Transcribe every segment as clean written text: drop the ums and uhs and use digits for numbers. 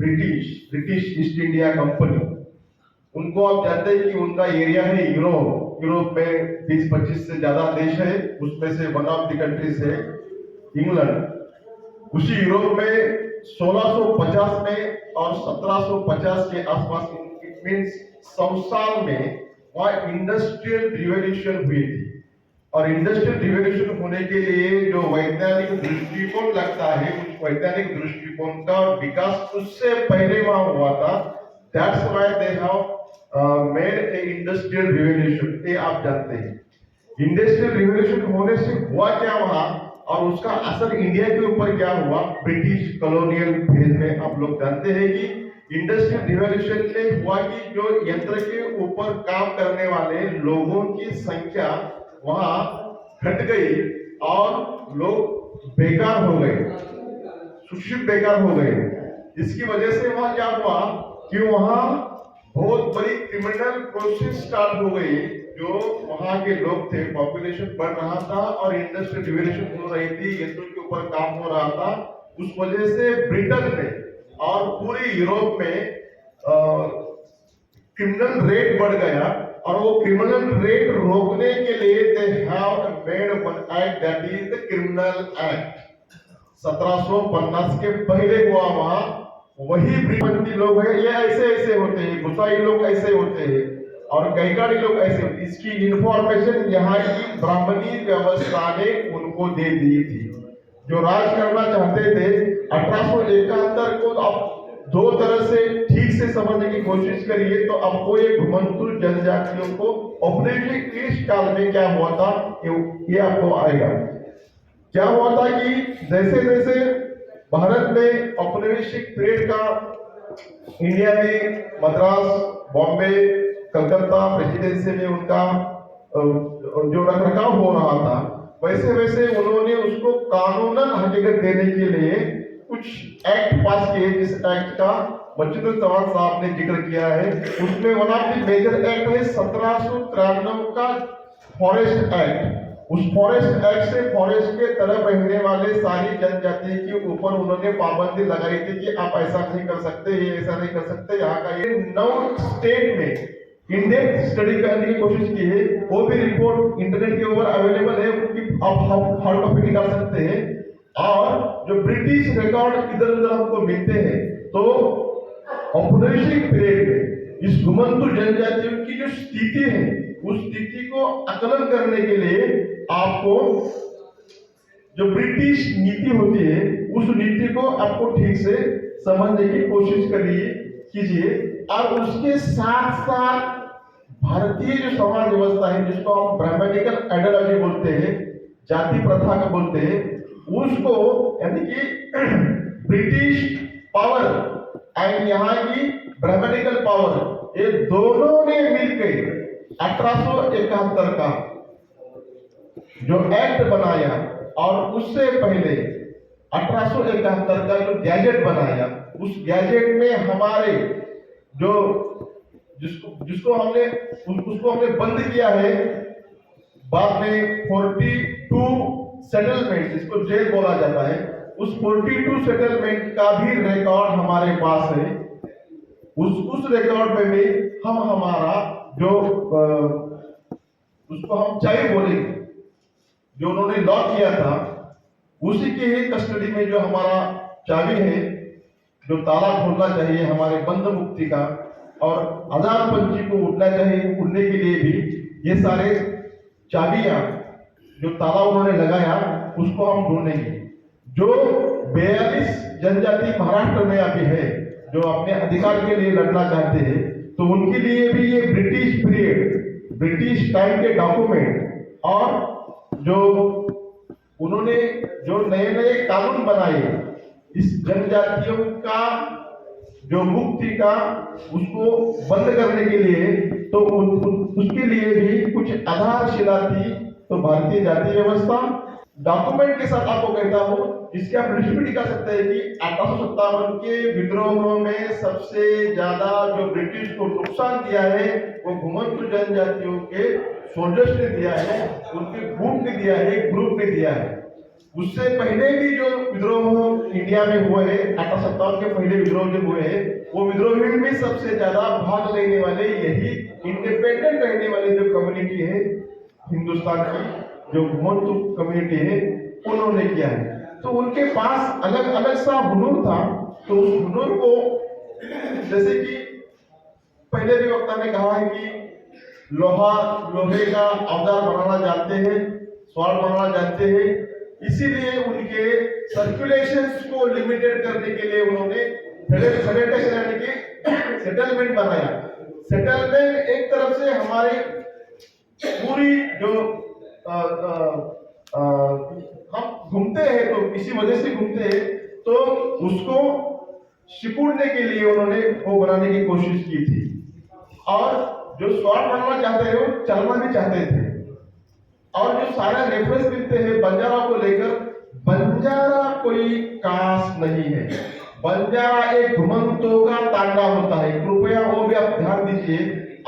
British east India company, उनको आप जानते हैं कि उनका एरिया है यूरोप। यूरोप में 20-25 से ज्यादा देश है, उसमें से वन ऑफ द कंट्रीज है इंग्लैंड। उसी यूरोप में 1650 में और 1750 के आसपास, इट मीन्स 100 साल में वहां इंडस्ट्रियल रिवॉल्यूशन हुई थी। और इंडस्ट्रियल रिवॉल्यूशन होने के लिए जो वैज्ञानिक दृष्टिकोण लगता है, उस वैज्ञानिक दृष्टिकोण का विकास उससे पहले वहां हुआ था। That's why they have made a industrial revolution. ये आप जानते हैं। इंडस्ट्रियल रिवॉल्यूशन होने से हुआ क्या वहां, और उसका असर इंडिया के ऊपर क्या हुआ ब्रिटिश कॉलोनियल फेज में, आप लोग जानते हैं कि इंडस्ट्रियल रिवॉल्यूशन में हुआ कि जो यंत्र के ऊपर काम करने वाले लोगों की संख्या वहां घट गई और लोग बेकार हो गए, सुशिक्षित बेकार हो गए। इसकी वजह से वहां क्या हुआ कि वहां बहुत बड़ी क्रिमिनल प्रोसेस स्टार्ट हो गई। जो वहां के लोग थे, पॉपुलेशन बढ़ रहा था और इंडस्ट्रियल रिवॉल्यूशन हो रही थी, यंत्रों के ऊपर काम हो रहा था। उस वजह से ब्रिटेन में और पूरे यूरोप में क्रिमिनल रेट बढ़ गया। और वो क्रिमिनल रेट रोकने के लिए they have made one act, that is the criminal act. 1750 के पहले हुआ वहां, वही ब्रिटेन के लोग हैं, ये ऐसे ऐसे होते हैं, गुसाई लोग ऐसे होते हैं और गैकाड़ी लोग ऐसे होते। इसकी इंफॉर्मेशन यहाँ की ब्राह्मणी व्यवस्था ने उनको दे दी थी। जो राज करना चाहते थे 1871 को, अब दो तरह से ठीक से समझने की कोशिश करिए तो आपको ये घुमंतु जनजातियों को औपनिवेशिक इस काल में क्या हुआ था ये आपको आएगा। क्या हुआ था कि जैसे जैसे भारत में औपनिवेशिक पीरियड का इंडिया में मद्रास, बॉम्बे, कलकत्ता प्रेसिडेंसी में उनका जो रखरखाव हो रहा था, वैसे वैसे उन्होंने उसको कानूनन हकीकत देने के लिए कुछ एक्ट पास किए, जिस एक्ट का मजदूर चौहान साहब ने जिक्र किया है। उसमें one of the major act है 1793 का फॉरेस्ट एक्ट। उस फॉरेस्ट एक्ट से फॉरेस्ट के तरफ रहने वाले सारी जनजाति के ऊपर उन्होंने पाबंदी लगाई थी कि आप ऐसा नहीं कर सकते, ये ऐसा नहीं कर सकते। यहाँ का ये 9 स्टेट में इन डेप्थ स्टडी करने की कोशिश की है। वो भी रिपोर्ट इंटरनेट के ऊपर अवेलेबल है, उनकी आप हार्ड कॉपी निकाल सकते हैं। और जो ब्रिटिश रिकॉर्ड इधर उधर हमको मिलते हैं, तो औपनिवेशिक पीरियड में इस घुमंतु जनजातियों की जो स्थिति है, उस स्थिति को आकलन करने के लिए आपको जो ब्रिटिश नीति होती है, उस नीति को आपको ठीक से समझने की कोशिश करिए कीजिए। और उसके साथ साथ भारतीय जो समाज व्यवस्था है, जिसको हम ब्राह्मणिकल आइडियोलॉजी बोलते हैं, जाति प्रथा का बोलते हैं, उसको यानी कि ब्रिटिश पावर एंड यहाँ की ब्राह्मणिकल पावर, ये दोनों ने मिलकर 1871 का जो एक्ट बनाया और उससे पहले 1871 का जो गैजेट बनाया, उस गैजेट में हमारे जो जिसको हमने उसको हमने बंद किया है। बाद में 42 सेटलमेंट, जिसको जेल बोला जाता है, उस 42 सेटलमेंट का भी रिकॉर्ड हमारे पास है। उस रिकॉर्ड में भी हम हमारा जो उसको हम चाय बोलेंगे, जो उन्होंने लॉ किया था, उसी के ही कस्टडी में जो हमारा चाबी है, जो ताला खोलना चाहिए हमारे बंद मुक्ति का, और आजाद पंछी को उड़ना चाहिए, उड़ने के लिए भी ये सारे चाबियां जो ताला उन्होंने लगाया, उसको हम ढूंढेंगे। जो 42 जनजाति महाराष्ट्र में अभी है, जो अपने अधिकार के लिए लड़ना चाहते हैं, तो उनके लिए भी ये ब्रिटिश पीरियड, ब्रिटिश टाइम के डॉक्यूमेंट और जो उन्होंने जो नए नए कानून बनाए इस जनजातियों का जो मुक्ति का, उसको बंद करने के लिए, तो उसके लिए भी कुछ आधारशिला थी। तो भारतीय जाति व्यवस्था डॉक्यूमेंट के साथ आपको कहता हूं, इसके आप लिस्ट भी निकाल सकते हैं कि 1857 के विद्रोहों में सबसे ज्यादा जो ब्रिटिश को नुकसान दिया है, वो घुमंतु जनजातियों के सोल्जर्स ने दिया है, उनके ग्रुप ने दिया है, ग्रुप ने दिया है। उससे पहले भी जो विद्रोह इंडिया में हुए हैं, 1857 के पहले विद्रोह जो हुए हैं, वो विद्रोह में सबसे ज्यादा भाग लेने वाले यही इंडिपेंडेंट रहने वाले जो कम्युनिटी है हिंदुस्तान की, जो घुमंतु कम्युनिटी है, उन्होंने किया है। तो उनके पास अलग अलग सा हुनर था। तो उस हुनर को, जैसे कि पहले भी वक्ता ने कहा है कि लोहे का औजार बनाना जानते हैं, स्वॉर्ड बनाना जानते हैं, इसीलिए उनके सर्कुलेशन को लिमिटेड करने के लिए उन्होंने सेटेशन यानी कि सेटलमेंट बनाया। सेटलमेंट एक तरफ से हमारे पूरी जो हम घूमते हैं तो किसी वजह से घूमते हैं, तो उसको सिकुड़ने के लिए उन्होंने वो बनाने की कोशिश की थी। और जो स्वॉर्ड बनाना चाहते हैं वो चलना भी चाहते थे। और जो सारा रेफरेंस मिलते हैं बंजारा को लेकर, बंजारा कोई कास्ट नहीं है, बंजारा एक घुमंतों का तांडा होता है। कृपया वो भी आप ध्यान दीजिए।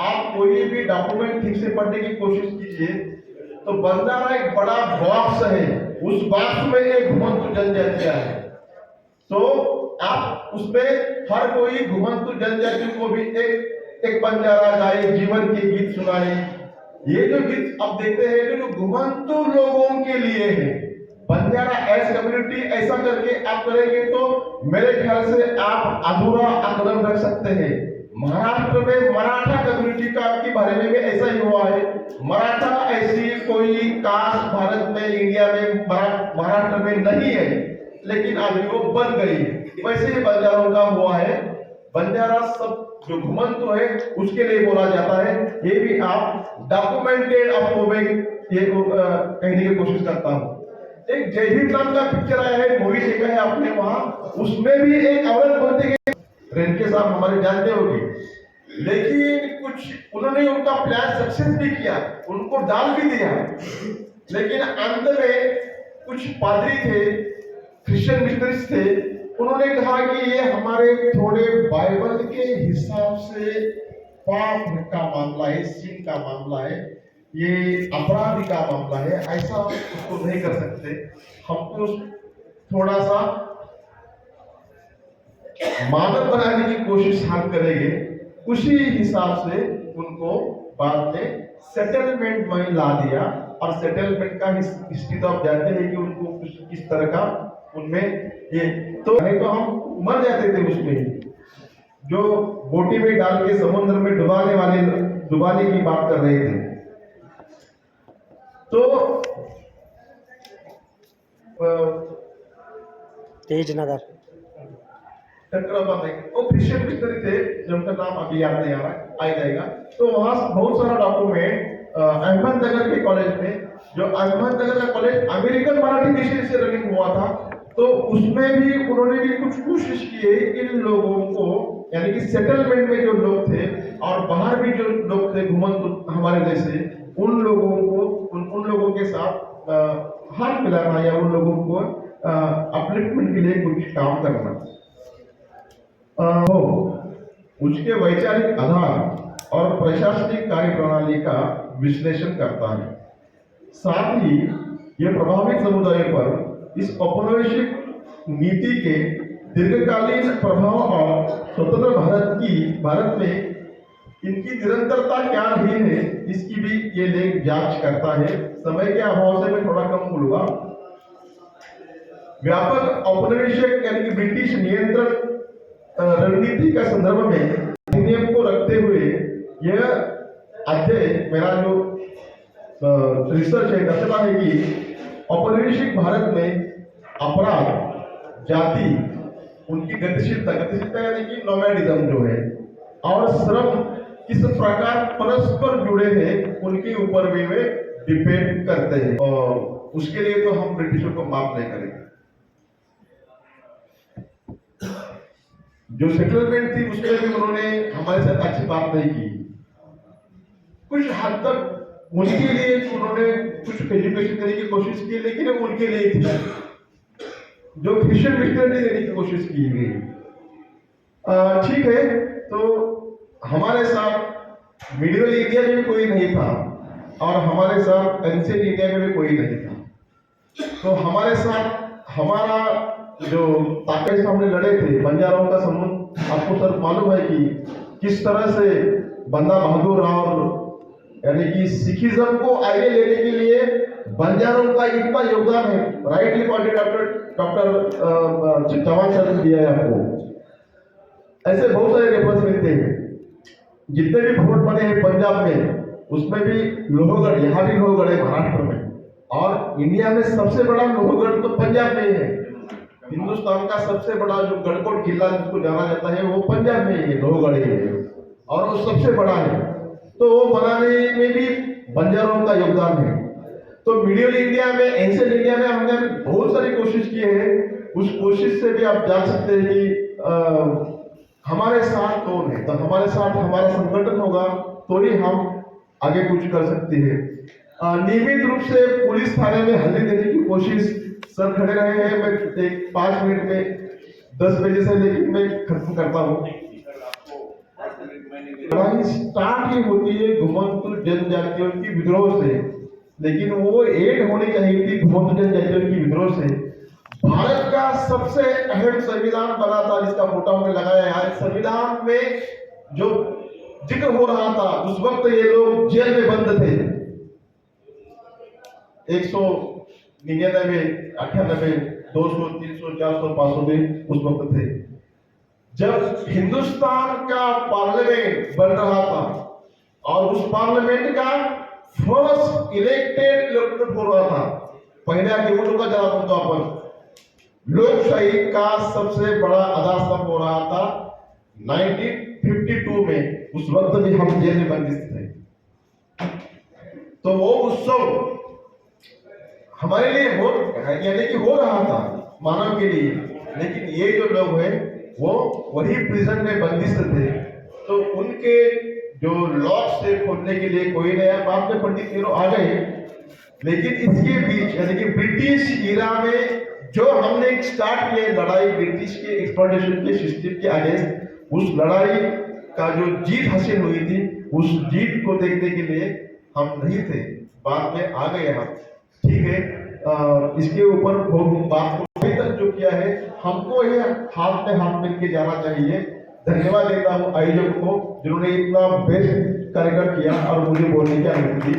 आप कोई भी डॉक्यूमेंट ठीक से पढ़ने की कोशिश कीजिए तो बंजारा एक बड़ा बॉक्स है, उस बॉक्स में एक घुमंतु जनजातियां है। तो आप उसमें हर कोई घुमंतु जनजाति को भी एक बंजारा गाए, जीवन के गीत सुनाए। ये जो गीत आप देखते हैं जो घुमंतु लोगों के लिए है, बंजारा एज कम्युनिटी ऐसा करके आप करेंगे तो मेरे ख्याल से आप अधूरा आंदोलन रख सकते हैं। महाराष्ट्र में मराठा कम्युनिटी का के बारे में भी ऐसा ही हुआ है। मराठा ऐसी कोई कास्ट भारत में, इंडिया में, महाराष्ट्र में नहीं है, लेकिन अभी वो बन गई है। वैसे ही बंजारों का हुआ है। बंजारा सब जो घुमंतु है उसके लिए बोला जाता है। ये भी आप डॉक्यूमेंटेड आपको मैं ये कहने की कोशिश करता हूँ। एक जय हिंद नाम का पिक्चर आया है, मूवी देखा है आपने, वहां उसमें भी एक औरत बोलती है, रेणके साहब हमारे जानते होंगे, लेकिन कुछ उन्होंने उनका प्लान सक्सेस भी किया, उनको डाल भी दिया, लेकिन अंत में कुछ पादरी थे, क्रिश्चियन मिशनरीज थे, उन्होंने कहा कि ये हमारे थोड़े बाइबल के हिसाब से पाप का मामला है, सिन का मामला है, ये अपराधी का मामला है, ऐसा उसको नहीं कर सकते, हमको थोड़ा सा मानव बनाने की कोशिश हम करेंगे। उसी हिसाब से उनको बाद में सेटलमेंट में ला दिया। और सेटलमेंट का हिस्ट्री तो आप जानते हैं कि उनको किस तरह का उनमें ये तो नहीं तो हम मर जाते थे उसमें, जो बोटी में डाल के समुद्र में डुबाने की बात कर रहे थे। तो तेज नगर वो क्रिश्चियन मिशनरी थे, जिनका नाम अभी याद नहीं आ रहा, आ जाएगा। तो वहां बहुत सारा डॉक्यूमेंट अहमदनगर के कॉलेज में, जो अहमदनगर का कॉलेज अमेरिकन मराठी मिशन से रनिंग हुआ था, तो उसमें भी उन्होंने भी कुछ कोशिश की है इन लोगों को, यानी कि सेटलमेंट में जो लोग थे और बाहर भी जो लोग थे घुमंतु हमारे जैसे, उन लोगों को उन लोगों के साथ हाथ मिलाना या उन लोगों को अपलिफ्टमेंट के लिए कुछ काम करना हो। उसके वैचारिक आधार और प्रशासनिक कार्यप्रणाली का विश्लेषण करता है। साथ ही यह प्रभावित समुदाय पर इस औपनिवेशिक नीति के दीर्घकालीन प्रभाव और स्वतंत्र भारत में इनकी निरंतरता क्या रही है, इसकी भी ये लेख जांच करता है। समय के अभाव से मैं थोड़ा कम बोलूंगा। व्यापक औपनिवेशिक यानी कि ब्रिटिश नियंत्रण रणनीति का संदर्भ में अधिनियम को रखते हुए यह अध्ययन, मेरा जो रिसर्च है, दर्शाता है कि औपनिवेशिक भारत में अपराध, जाति, उनकी गतिशीलता यानी कि नोमैडिज्म जो है, और श्रम किस प्रकार परस्पर जुड़े हैं, उनके ऊपर भी वे डिपेंड करते हैं। और उसके लिए तो हम ब्रिटिशों को माफ नहीं करेंगे। जो सेटलमेंट थी उसमें भी उन्होंने हमारे साथ अच्छी बात नहीं की। कुछ हद तक उनके लिए उन्होंने कुछ एजुकेशन देने की कोशिश की, लेकिन उनके लिए थी जो क्रिश्चियन मिशनरी देने की कोशिश की गई। ठीक है, तो हमारे साथ मिडिवल इंडिया में भी कोई नहीं था और हमारे साथ एंशिएंट इंडिया में भी कोई नहीं था। तो हमारे साथ हमारा जो ताकत से हमने लड़े थे बंजाराओं का समूह, आपको सर मालूम है कि किस तरह से बंदा बहादुर और यानी कि सिखिज्म को आगे लेने के लिए बंजारों का इतना योगदान है। Rightly pointed doctor Chauhan sir ने दिया है आपको। ऐसे बहुत सारे रेफरेंस मिलते हैं। जितने भी फोर्ट बने हैं पंजाब में, उसमें भी लोहगढ़, यहाँ भी लोहगढ़ है महाराष्ट्र में, और इंडिया में सबसे बड़ा लोहगढ़ तो पंजाब में ही है। हिंदुस्तान का सबसे बड़ा जो गढ़कोट किला जिसको जाना जाता है वो पंजाब में ही है, लोहगढ़ ही है, और वो सबसे बड़ा है। तो वो बनाने में भी बंजारों का योगदान है। तो मिडियल इंडिया में, एंशिएंट इंडिया में हमने बहुत सारी कोशिश की है। उस कोशिश से भी आप जान सकते हैं कि हमारे साथ कौन है। तो हमारे साथ हमारा संगठन होगा तो ही हम आगे कुछ कर सकते हैं। नियमित रूप से पुलिस थाने में हल्दी देने की कोशिश सर खड़े रहे हैं। मैं एक 5 मिनट में 10 बजे से लेकर मैं खत्म करता हूँ। लड़ाई स्टार्ट ही होती है घुमंतु जनजातियों की विद्रोह से, लेकिन वो एड होनी चाहिए थी घुमंतु जनजातियों की विद्रोह से। भारत का सबसे अहम संविधान बना था जिसका फोटो हमने लगाया है। संविधान में जो जिक्र हो रहा था उस वक्त ये लोग जेल में बंद थे। 199, 98, 200, 300, 400, 500 में उस वक्त थे जब हिंदुस्तान का पार्लियामेंट बन रहा था, और उस पार्लियामेंट का फर्स्ट इलेक्टेड इलेक्टेड हो रहा था। पहले निवडणूक का जरा तो अपन लोकशाही का सबसे बड़ा आधारस्तंभ हो रहा था 1952 में। उस वक्त भी हम जेल में बंदिश थे। तो वो उत्सव हमारे लिए यानी कि हो रहा था मानव के लिए, लेकिन ये जो लोग हैं वो वही प्रिजन में बंदिश थे। तो उनके जो लॉक से खोलने के लिए कोई नया बाप में पंडित नेहरू आ गए। लेकिन इसके बीच यानी कि ब्रिटिश इरा में जो हमने स्टार्ट किया लड़ाई ब्रिटिश के एक्सप्लॉयटेशन के सिस्टम के अगेंस्ट, उस लड़ाई का जो जीत हासिल हुई थी, उस जीत को देखने के लिए हम नहीं थे, बाद में आ गए हम। ठीक है, इसके ऊपर बहुत बात अभी तक जो किया है, हमको ये हाथ में हाथ मिल के जाना चाहिए। धन्यवाद देता हूँ आयोजक को जिन्होंने इतना बेस्ट कार्यक्रम किया और मुझे बोलने की अनुमति दी।